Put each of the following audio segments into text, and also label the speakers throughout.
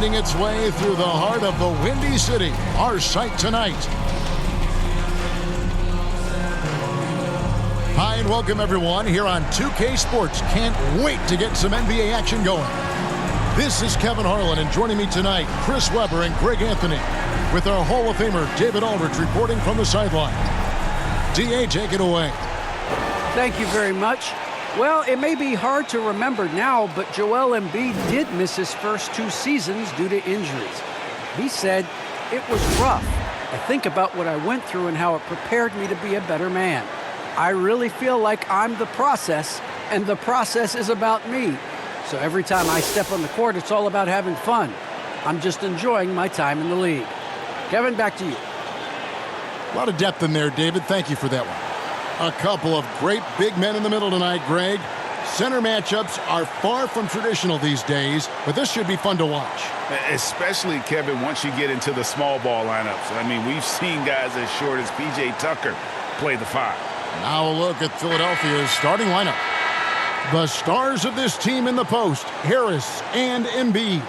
Speaker 1: winding its way through the heart of the Windy City, our sight tonight. Hi, and welcome everyone here on 2K Sports. Can't wait to get some NBA action going. This is Kevin Harlan, and joining me tonight, Chris Webber and Greg Anthony, with our Hall of Famer David Aldridge reporting from the sideline. DA, take it away.
Speaker 2: Thank you very much. Well, it may be hard to remember now, but Joel Embiid did miss his first 2 seasons due to injuries. He said, "It was rough. I think about what I went through and how it prepared me to be a better man. I really feel like I'm the process, and the process is about me. So every time I step on the court, it's all about having fun. I'm just enjoying my time in the league." Kevin, back to you.
Speaker 1: A lot of depth in there, David. Thank you for that one. A couple of great big men in the middle tonight, Greg. Center matchups are far from traditional these days, but this should be fun to watch.
Speaker 3: Especially, Kevin, once you get into the small ball lineups. I mean, we've seen guys as short as P.J. Tucker play the 5.
Speaker 1: Now a look at Philadelphia's starting lineup. The stars of this team in the post, Harris and Embiid.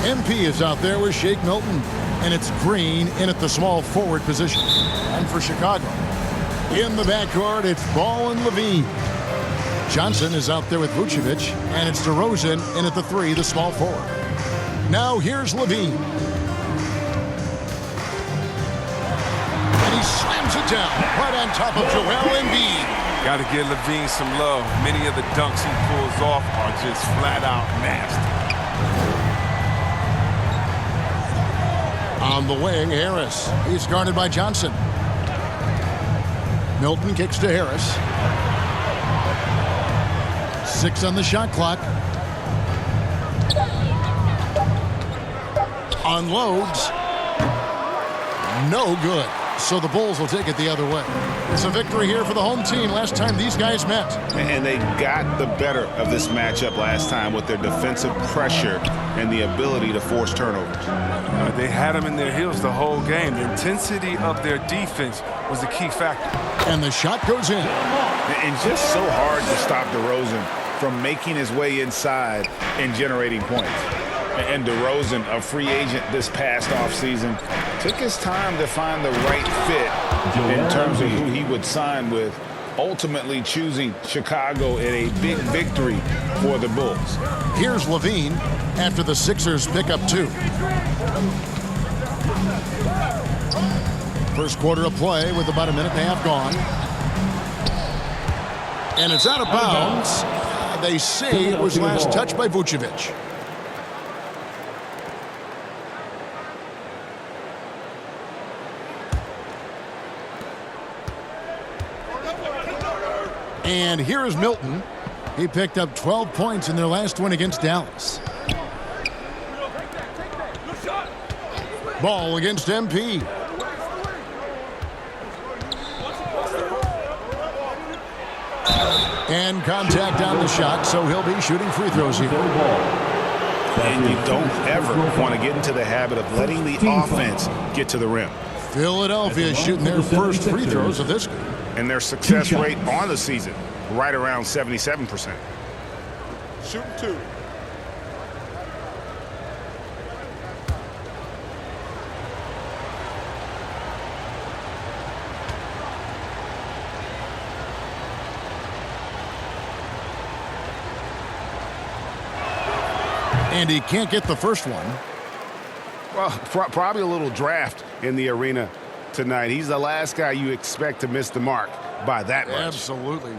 Speaker 1: MP is out there with Shake Milton, and it's Green in at the small forward position. And for Chicago, in the backcourt, it's Ball and Levine. Johnson is out there with Vucevic, and it's DeRozan in at the 3, the small forward. Now here's Levine. And he slams it down right on top of Joel Embiid.
Speaker 4: Got to give Levine some love. Many of the dunks he pulls off are just flat out nasty.
Speaker 1: On the wing, Harris. He's guarded by Johnson. Milton kicks to Harris. 6 on the shot clock. Unloads. No good. So the Bulls will take it the other way. It's a victory here for the home team. Last time these guys met.
Speaker 3: And they got the better of this matchup last time with their defensive pressure and the ability to force turnovers.
Speaker 4: They had them in their heels the whole game. The intensity of their defense was the key factor.
Speaker 1: And the shot goes in.
Speaker 3: And just so hard to stop DeRozan from making his way inside and generating points. And DeRozan, a free agent this past offseason, took his time to find the right fit in terms of who he would sign with, ultimately choosing Chicago in a big victory for the Bulls.
Speaker 1: Here's Levine after the Sixers pick up 2. First quarter of play with about a minute and a half gone. And it's out of bounds. They say it was last touched by Vucevic. And here is Milton. He picked up 12 points in their last win against Dallas. Ball against MP. And contact on the shot, so he'll be shooting free throws here.
Speaker 3: And you don't ever want to get into the habit of letting the offense get to the rim.
Speaker 1: Philadelphia is shooting their first free throws of this game.
Speaker 3: And their success rate on the season, right around 77%.
Speaker 5: Shooting 2.
Speaker 1: And he can't get the first one.
Speaker 3: Well, probably a little draft in the arena tonight. He's the last guy you expect to miss the mark by that much.
Speaker 1: Absolutely.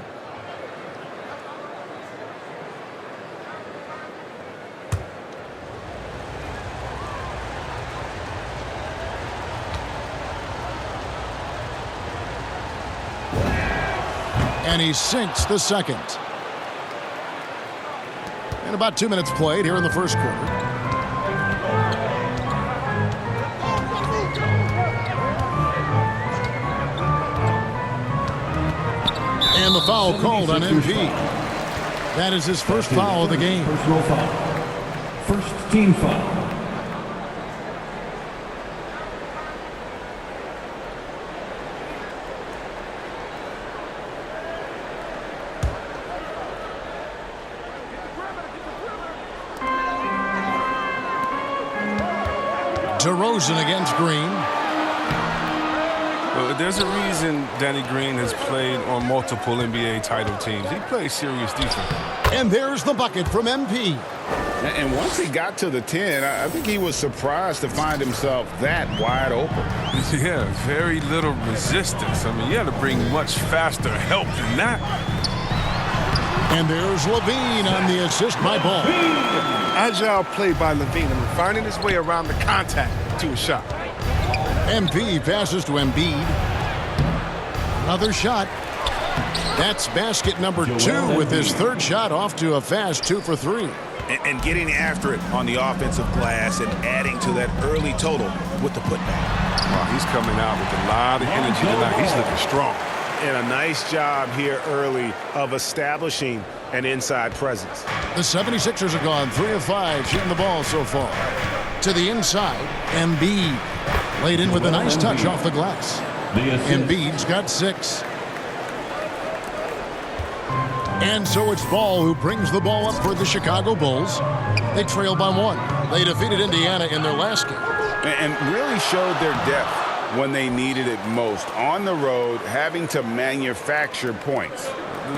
Speaker 1: And he sinks the second. And about 2 minutes played here in the first quarter. And the foul called on MP. That is his first foul of the game.
Speaker 6: Personal foul. First team foul.
Speaker 1: DeRozan against Green.
Speaker 4: Well, there's a reason Danny Green has played on multiple NBA title teams. He plays serious defense.
Speaker 1: And there's the bucket from MP.
Speaker 3: And once he got to the 10, I think he was surprised to find himself that wide open.
Speaker 4: Yeah, very little resistance. I mean, you had to bring much faster help than that.
Speaker 1: And there's Levine on the assist by Ball.
Speaker 5: Agile play by Levine. I mean, finding his way around the contact to a shot.
Speaker 1: MP passes to Embiid. Another shot. That's basket number 2 with his third shot off to a fast 2 for 3.
Speaker 3: And getting after it on the offensive glass and adding to that early total with the putback.
Speaker 4: Wow, he's coming out with a lot of energy tonight. He's looking strong.
Speaker 5: And a nice job here early of establishing an inside presence.
Speaker 1: The 76ers are gone 3 of 5 shooting the ball so far. To the inside, Embiid laid in with a nice touch off the glass. Embiid's got 6. And so it's Ball who brings the ball up for the Chicago Bulls. They trail by 1. They defeated Indiana in their last game.
Speaker 3: And really showed their depth when they needed it most. On the road, having to manufacture points.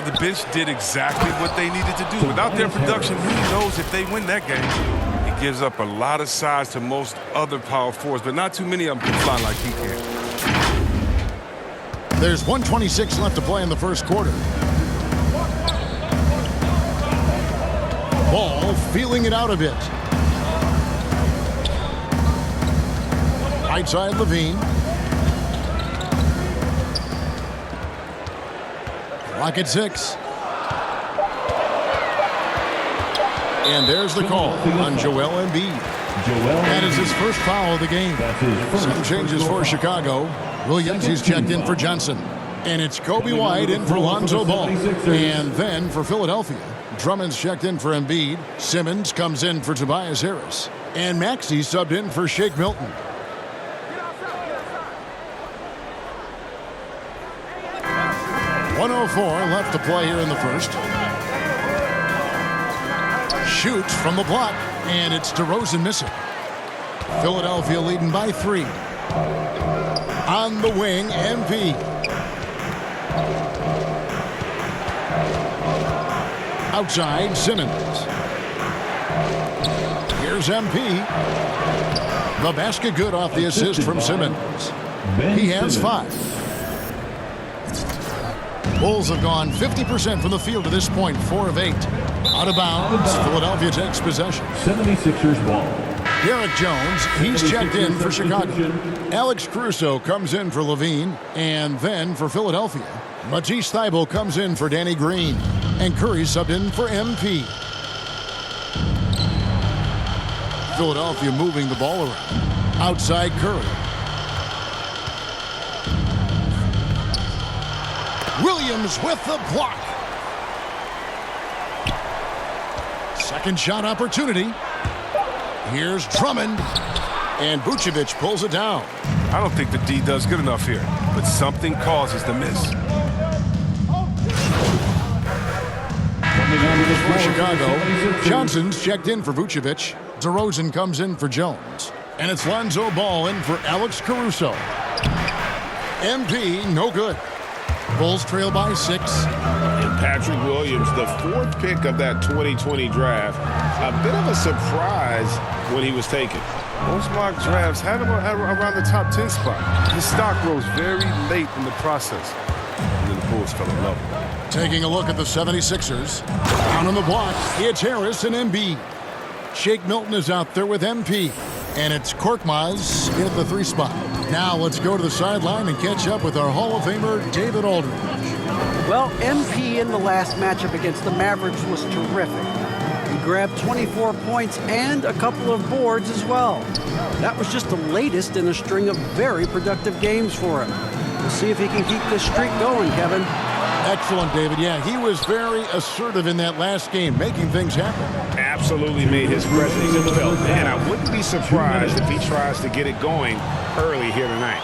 Speaker 4: The bench did exactly what they needed to do. Without their production, who knows if they win that game. He gives up a lot of size to most other power forwards, but not too many of them can fly like he can.
Speaker 1: There's 1:26 left to play in the first quarter. Ball feeling it out a bit. Right side Levine. Clock at 6. And there's the call on Joel Embiid. That is his first foul of the game. Some changes for Chicago. Williams, he's checked in for Johnson. And it's Kobe White in for Lonzo Ball. And then for Philadelphia, Drummond's checked in for Embiid. Simmons comes in for Tobias Harris. And Maxey subbed in for Shake Milton. .104 left to play here in the first. Shoots from the block, and it's DeRozan missing. Philadelphia leading by 3. On the wing, MP. Outside, Simmons. Here's MP. The basket good off the assist from Simmons. He has 5. Bulls have gone 50% from the field to this point, 4 of 8. Out of bounds, Philadelphia takes possession.
Speaker 6: 76ers ball.
Speaker 1: Derek Jones, he's checked in for Chicago. Alex Caruso comes in for Levine, and then for Philadelphia, Matisse Thybulle comes in for Danny Green, and Curry subbed in for MP. Philadelphia moving the ball around. Outside Curry. Williams with the block. Second shot opportunity. Here's Drummond. And Vucevic pulls it down.
Speaker 4: I don't think the D does good enough here, but something causes the miss.
Speaker 1: For Chicago, Johnson's checked in for Vucevic. DeRozan comes in for Jones. And it's Lonzo Ball in for Alex Caruso. MP, no good. Bulls trail by 6.
Speaker 3: And Patrick Williams, the 4th pick of that 2020 draft. A bit of a surprise when he was taken.
Speaker 4: Most mock drafts had him around the top 10 spot. His stock rose very late in the process. And then the Bulls fell in love with him.
Speaker 1: Taking a look at the 76ers. Down on the block, it's Harris and Embiid. Shake Milton is out there with MP. And it's Korkmaz in at the 3 spot. Now let's go to the sideline and catch up with our Hall of Famer, David Aldridge.
Speaker 2: Well, MP in the last matchup against the Mavericks was terrific. He grabbed 24 points and a couple of boards as well. That was just the latest in a string of very productive games for him. We'll see if he can keep this streak going, Kevin.
Speaker 1: Excellent, David. Yeah, he was very assertive in that last game, making things happen.
Speaker 3: Absolutely made his presence felt. And I wouldn't be surprised if he tries to get it going early here tonight.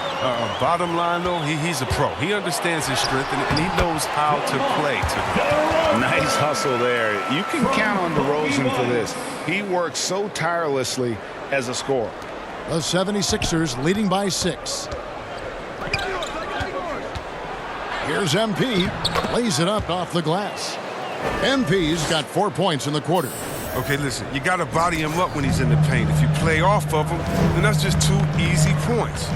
Speaker 4: Bottom line, though, he's a pro. He understands his strength, and he knows how to play today.
Speaker 3: Nice hustle there. You can count on DeRozan for this. He works so tirelessly as a scorer.
Speaker 1: The 76ers leading by 6. Here's MP. Lays it up off the glass. MP's got 4 points in the quarter.
Speaker 4: Okay, listen, you got to body him up when he's in the paint. If you play off of him, then that's just 2 easy points.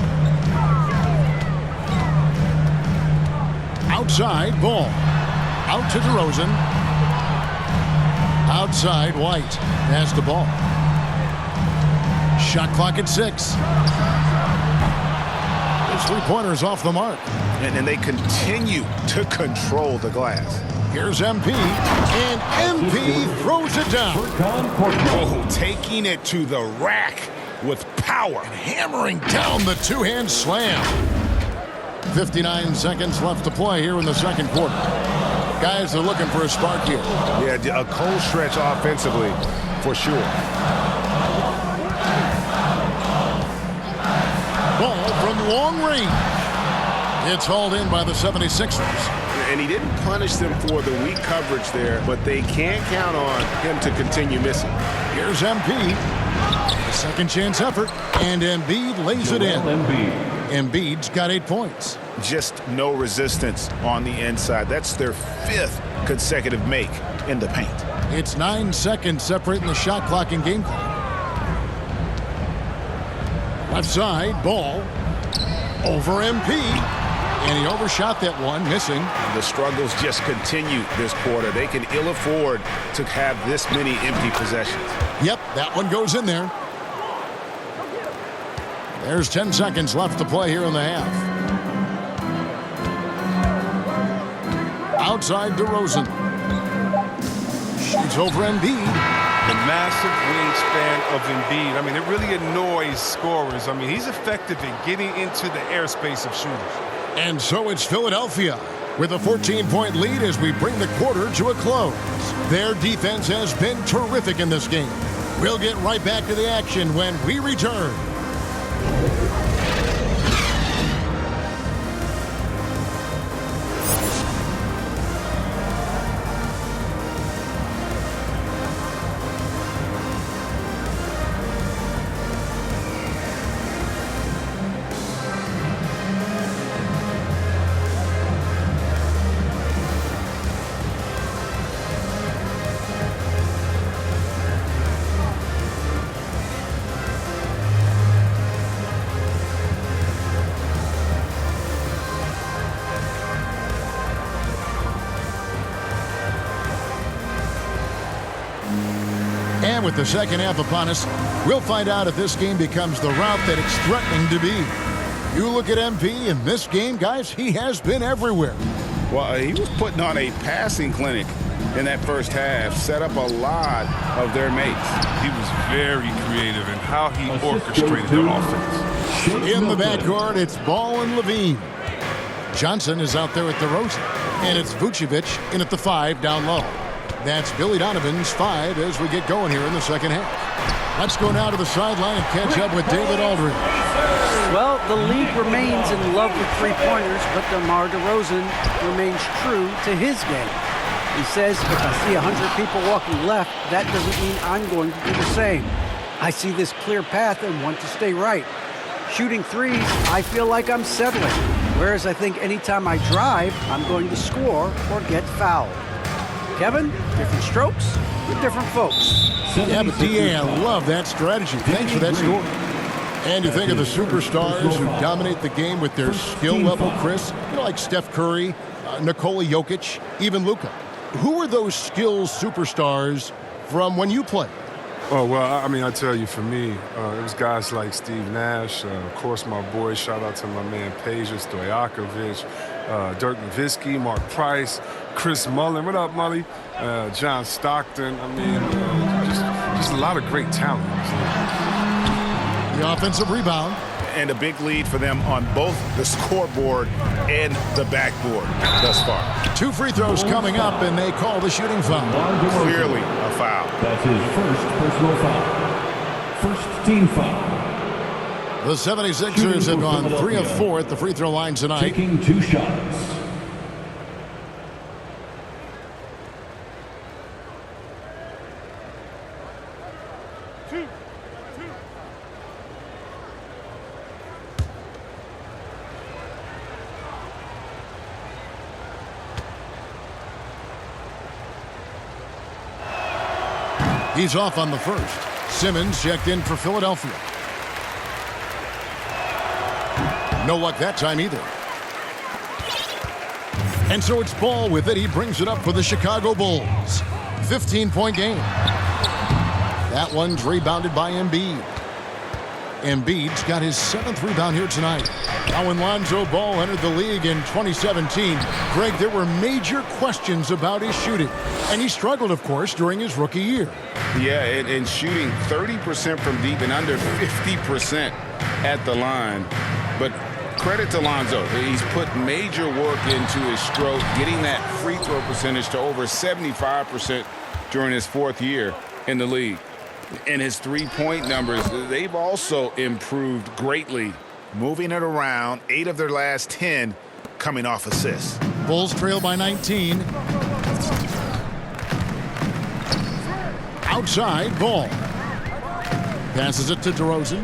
Speaker 1: Outside, Ball. Out to DeRozan. Outside, White has the ball. Shot clock at 6. His three-pointer's off the mark.
Speaker 3: And they continue to control the glass.
Speaker 1: Here's MP, and MP throws it down.
Speaker 3: Oh, taking it to the rack with power.
Speaker 1: Hammering down the two-hand slam. 59 seconds left to play here in the second quarter. Guys are looking for a spark here.
Speaker 5: Yeah, a cold stretch offensively, for sure.
Speaker 1: Ball from long range. It's hauled in by the 76ers.
Speaker 5: And he didn't punish them for the weak coverage there, but they can't count on him to continue missing.
Speaker 1: Here's MP. A second chance effort, and Embiid lays it in. Embiid's got 8 points.
Speaker 3: Just no resistance on the inside. That's their 5th consecutive make in the paint.
Speaker 1: It's 9 seconds separating the shot clock and game clock. Left side, Ball. Over MP. And he overshot that one, missing.
Speaker 3: The struggles just continue this quarter. They can ill afford to have this many empty possessions.
Speaker 1: Yep, that one goes in there. There's 10 seconds left to play here in the half. Outside DeRozan. Shoots over Embiid.
Speaker 4: The massive wingspan of Embiid. I mean, it really annoys scorers. I mean, he's effective in getting into the airspace of shooters.
Speaker 1: And so it's Philadelphia with a 14-point lead as we bring the quarter to a close. Their defense has been terrific in this game. We'll get right back to the action when we return. And with the second half upon us, we'll find out if this game becomes the route that it's threatening to be. You look at MP in this game, guys, he has been everywhere.
Speaker 3: Well, he was putting on a passing clinic in that first half, set up a lot of their mates.
Speaker 4: He was very creative in how he orchestrated the offense.
Speaker 1: In the backcourt, it's Ball and Levine. Johnson is out there at DeRozan, and it's Vucevic in at the 5 down low. That's Billy Donovan's 5 as we get going here in the second half. Let's go now to the sideline and catch up with David Aldridge.
Speaker 2: Well, the league remains in love with three-pointers, but DeMar DeRozan remains true to his game. He says, if I see 100 people walking left, that doesn't mean I'm going to do the same. I see this clear path and want to stay right. Shooting threes, I feel like I'm settling. Whereas I think anytime I drive, I'm going to score or get fouled. Kevin, different strokes with different folks.
Speaker 1: Yeah, but D.A., I love that strategy. Thanks for that story. And you think of the superstars who dominate the game with their skill level, Chris, you know, like Steph Curry, Nikola Jokic, even Luka. Who are those skills superstars from when you played?
Speaker 4: Oh, well, I mean, I tell you, for me, it was guys like Steve Nash, of course, my boys. Shout out to my man Peja Stojakovic, Dirk Nowitzki, Mark Price, Chris Mullin. What up, Mully? John Stockton. I mean, just a lot of great talent.
Speaker 1: The offensive rebound.
Speaker 3: And a big lead for them on both the scoreboard and the backboard thus far.
Speaker 1: 2 free throws coming up, and they call the shooting foul.
Speaker 3: Clearly a foul.
Speaker 6: That's his first personal foul. First team foul.
Speaker 1: The 76ers have gone 3 of 4 at the free throw line tonight.
Speaker 6: Taking 2 shots.
Speaker 1: He's off on the first. Simmons checked in for Philadelphia. No luck that time either. And so it's Ball with it. He brings it up for the Chicago Bulls. 15-point game. That one's rebounded by Embiid. Embiid's got his 7th rebound here tonight. Now when Lonzo Ball entered the league in 2017, Greg, there were major questions about his shooting. And he struggled, of course, during his rookie year.
Speaker 3: Yeah, and shooting 30% from deep and under 50% at the line. But credit to Lonzo. He's put major work into his stroke, getting that free throw percentage to over 75% during his 4th year in the league. And his three-point numbers, they've also improved greatly.
Speaker 5: Moving it around, 8 of their last 10 coming off assists.
Speaker 1: Bulls trail by 19. Outside, Ball. Passes it to DeRozan.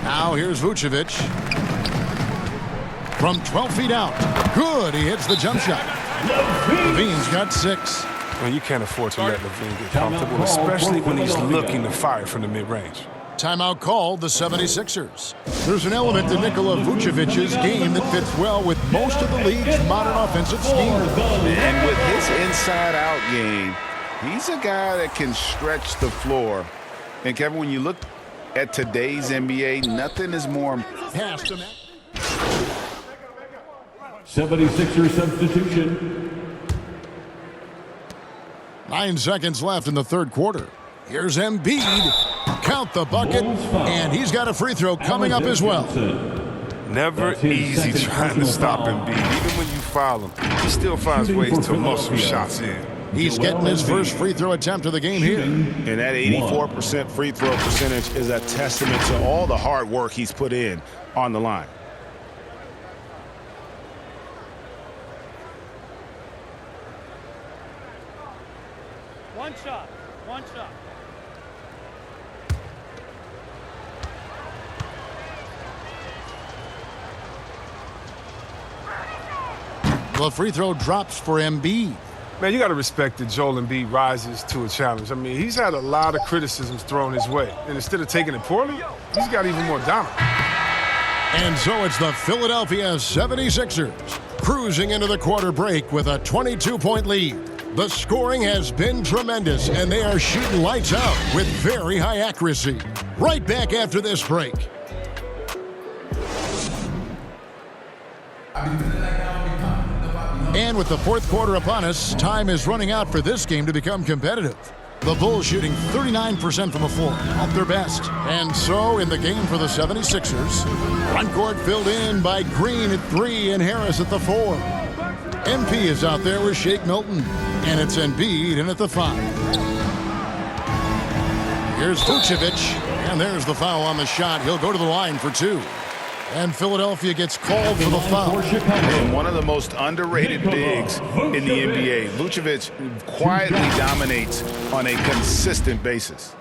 Speaker 1: Now here's Vucevic. From 12 feet out. Good, he hits the jump shot. Levine's got 6.
Speaker 4: Well, you can't afford to let Levine get comfortable, especially when he's looking to fire from the mid-range.
Speaker 1: Timeout called the 76ers. There's an element to Nikola Vucevic's game that fits well with most of the league's modern offensive scheme.
Speaker 3: And with his inside-out game, he's a guy that can stretch the floor. And, Kevin, when you look at today's NBA, nothing is more...
Speaker 1: Pass to
Speaker 6: 76er substitution.
Speaker 1: 9 seconds left in the 3rd quarter. Here's Embiid. Count the bucket, and he's got a free throw coming up as well.
Speaker 4: Never easy trying to stop Embiid. Even when you foul him, he still finds ways to muscle shots in.
Speaker 1: He's getting his first free throw attempt of the game here.
Speaker 5: And that 84% free throw percentage is a testament to all the hard work he's put in on the line.
Speaker 7: One shot. One shot.
Speaker 1: The free throw drops for Embiid.
Speaker 4: Man, you got to respect that Joel Embiid rises to a challenge. I mean, he's had a lot of criticisms thrown his way. And instead of taking it poorly, he's got even more dominant.
Speaker 1: And so it's the Philadelphia 76ers cruising into the quarter break with a 22-point lead. The scoring has been tremendous, and they are shooting lights out with very high accuracy. Right back after this break. And with the 4th quarter upon us, time is running out for this game to become competitive. The Bulls shooting 39% from the floor at their best. And so in the game for the 76ers, front court filled in by Green at 3 and Harris at the 4. MP is out there with Shake Milton, and it's Embiid in at the 5. Here's Vucevic, and there's the foul on the shot. He'll go to the line for 2. And Philadelphia gets called for the foul.
Speaker 3: And one of the most underrated bigs in the NBA. Vucevic quietly dominates on a consistent basis.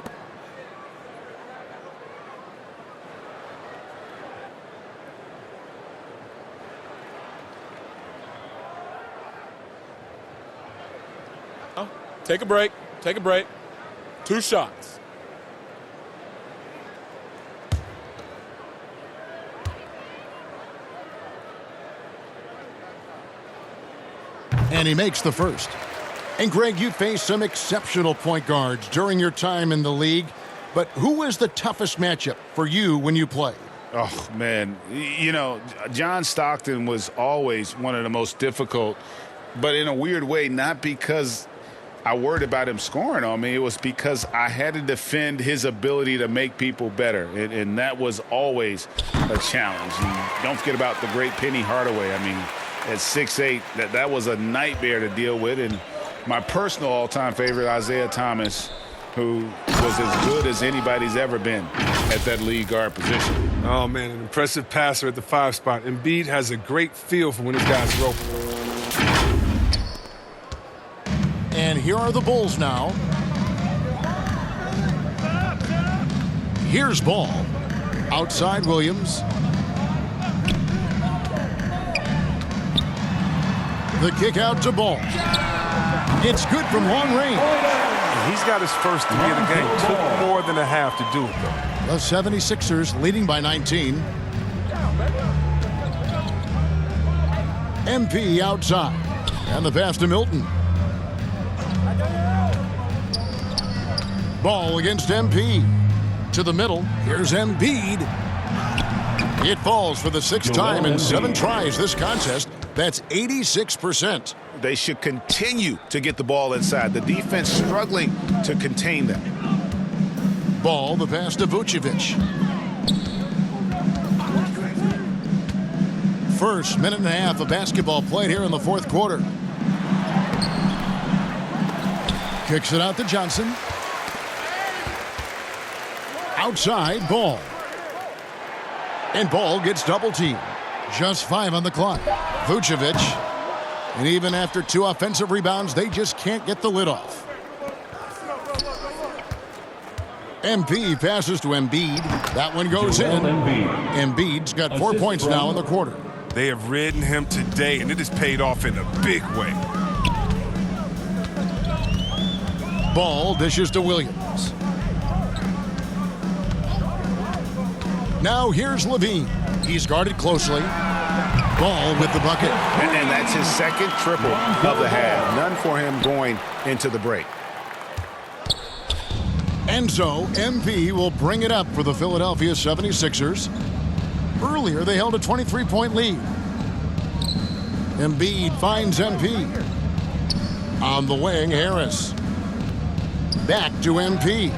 Speaker 8: Take a break. Take a break. 2 shots.
Speaker 1: And he makes the first. And Greg, you faced some exceptional point guards during your time in the league, but who was the toughest matchup for you when you played?
Speaker 3: Oh, man. You know, John Stockton was always one of the most difficult, but in a weird way, not because I worried about him scoring on me. It was because I had to defend his ability to make people better, and that was always a challenge. And don't forget about the great Penny Hardaway. I mean, at 6'8", that was a nightmare to deal with. And my personal all-time favorite, Isaiah Thomas, who was as good as anybody's ever been at that lead guard position.
Speaker 4: Oh, man, an impressive passer at the 5 spot. Embiid has a great feel for when his guys are open.
Speaker 1: And here are the Bulls now. Here's Ball. Outside Williams. The kick out to Ball. It's good from long range.
Speaker 4: And he's got his first three of the game. Took more than a half to do it, though.
Speaker 1: The 76ers leading by 19. MP outside. And the pass to Milton. Ball against MP. To the middle. Here's Embiid. It falls for the sixth time in 7 tries this contest. That's 86%.
Speaker 5: They should continue to get the ball inside. The defense struggling to contain them.
Speaker 1: Ball, the pass to Vucevic. First minute and a half of basketball played here in the fourth quarter. Kicks it out to Johnson. Outside, Ball. And Ball gets double-teamed. Just 5 on the clock. Vucevic. And even after 2 offensive rebounds, they just can't get the lid off. MP passes to Embiid. That one goes in. Embiid's got 4 points now in the quarter.
Speaker 4: They have ridden him today, and it has paid off in a big way.
Speaker 1: Ball dishes to Williams. Now here's Levine. He's guarded closely. Ball with the bucket.
Speaker 5: And that's his second triple of the half. None for him going into the break.
Speaker 1: And so MP will bring it up for the Philadelphia 76ers. Earlier, they held a 23-point lead. Embiid finds MP. On the wing, Harris. Back to MP.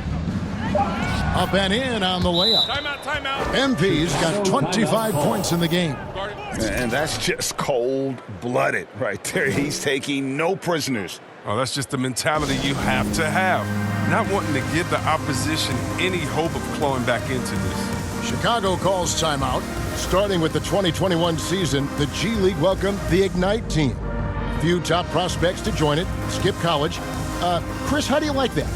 Speaker 1: Up and in on the layup.
Speaker 8: Timeout, timeout.
Speaker 1: MP's got 25 points in the game.
Speaker 5: And that's just cold-blooded right there. He's taking no prisoners.
Speaker 4: Oh, that's just the mentality you have to have. Not wanting to give the opposition any hope of clawing back into this.
Speaker 1: Chicago calls timeout. Starting with the 2021 season, the G League welcomed the Ignite team. A few top prospects to join it. Skip college. Chris, how do you like that?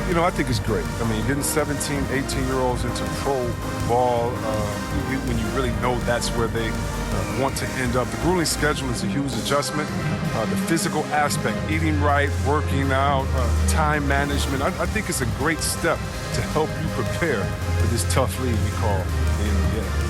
Speaker 4: You know, I think it's great. I mean, getting 17, 18-year-olds into pro ball, when you really know that's where they want to end up. The grueling schedule is a huge adjustment. The physical aspect, eating right, working out, time management, I think it's a great step to help you prepare for this tough league we call the NBA.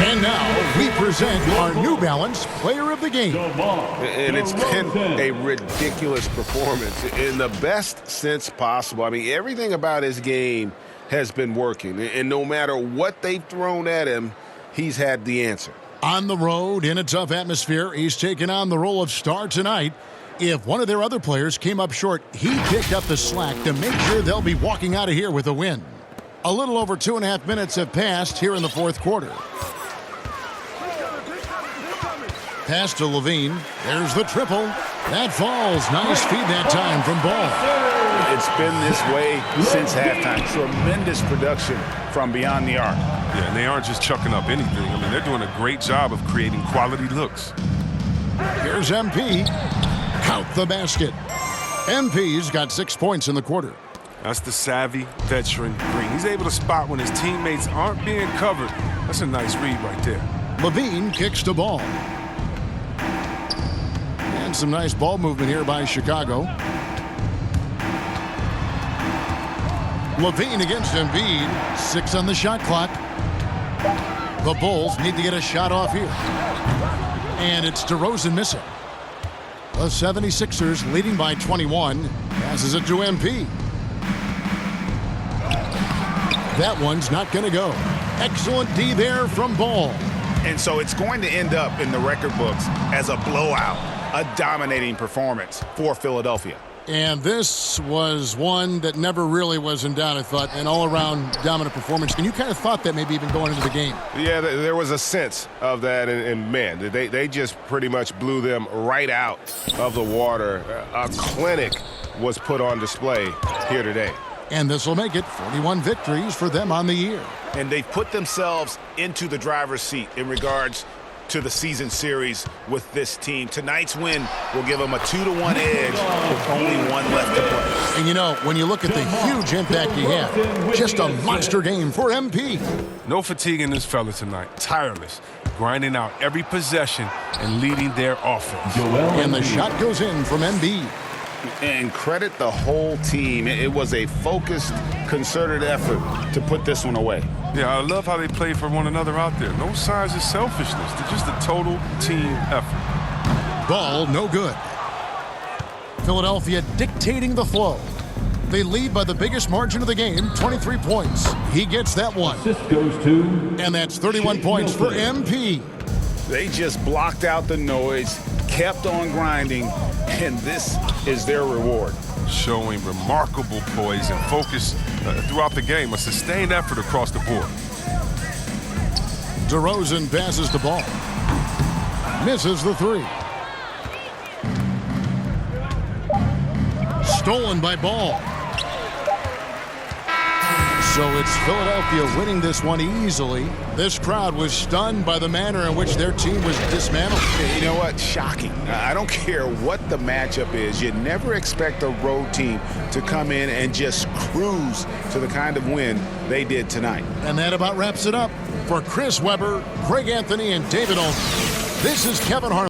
Speaker 1: And now we present our New Balance Player of the Game.
Speaker 5: And it's been a ridiculous performance in the best sense possible. I mean, everything about his game has been working. And no matter what they've thrown at him, he's had the answer.
Speaker 1: On the road, in a tough atmosphere, he's taken on the role of star tonight. If one of their other players came up short, he picked up the slack to make sure they'll be walking out of here with a win. A little over 2.5 minutes have passed here in the fourth quarter. Pass to Levine. There's the triple. That falls. Nice feed that time from Ball.
Speaker 5: It's been this way since halftime. Tremendous production from beyond the arc.
Speaker 4: Yeah, and they aren't just chucking up anything. I mean, they're doing a great job of creating quality looks.
Speaker 1: Here's MP. Count the basket. MP's got 6 points in the quarter.
Speaker 4: That's the savvy veteran Green. He's able to spot when his teammates aren't being covered. That's a nice read right there.
Speaker 1: Levine kicks the ball. And some nice ball movement here by Chicago. Levine against Embiid. 6 on the shot clock. The Bulls need to get a shot off here. And it's DeRozan missing. The 76ers leading by 21. Passes it to MP. That one's not going to go. Excellent D there from Ball.
Speaker 5: And so it's going to end up in the record books as a blowout, a dominating performance for Philadelphia.
Speaker 1: And this was one that never really was in doubt, I thought, an all-around dominant performance. And you kind of thought that maybe even going into the game.
Speaker 5: Yeah, there was a sense of that, and man, they just pretty much blew them right out of the water. A clinic was put on display here today.
Speaker 1: And this will make it 41 victories for them on the year.
Speaker 3: And they've put themselves into the driver's seat in regards to the season series with this team. Tonight's win will give them a 2-1 edge with only one left to play.
Speaker 1: And you know, when you look at the huge impact he had, just a monster game for MP.
Speaker 4: No fatigue in this fella tonight. Tireless, grinding out every possession and leading their offense.
Speaker 1: And the shot goes in from Embiid.
Speaker 3: And credit the whole team. It was a focused, concerted effort to put this one away.
Speaker 4: Yeah, I love how they play for one another out there. No signs of selfishness. They're just a total team effort.
Speaker 1: Ball no good. Philadelphia dictating the flow. They lead by the biggest margin of the game, 23 points. He gets that one.
Speaker 6: Assist goes to.
Speaker 1: And that's 31 points for MP.
Speaker 3: They just blocked out the noise, kept on grinding, and this is their reward.
Speaker 4: Showing remarkable poise and focus throughout the game. A sustained effort across the board.
Speaker 1: DeRozan passes the ball. Misses the three. Stolen by Ball. So it's Philadelphia winning this one easily. This crowd was stunned by the manner in which their team was dismantled.
Speaker 3: You know what? Shocking. I don't care what the matchup is. You never expect a road team to come in and just cruise to the kind of win they did tonight.
Speaker 1: And that about wraps it up. For Chris Webber, Greg Anthony, and David Olson, this is Kevin Harlan.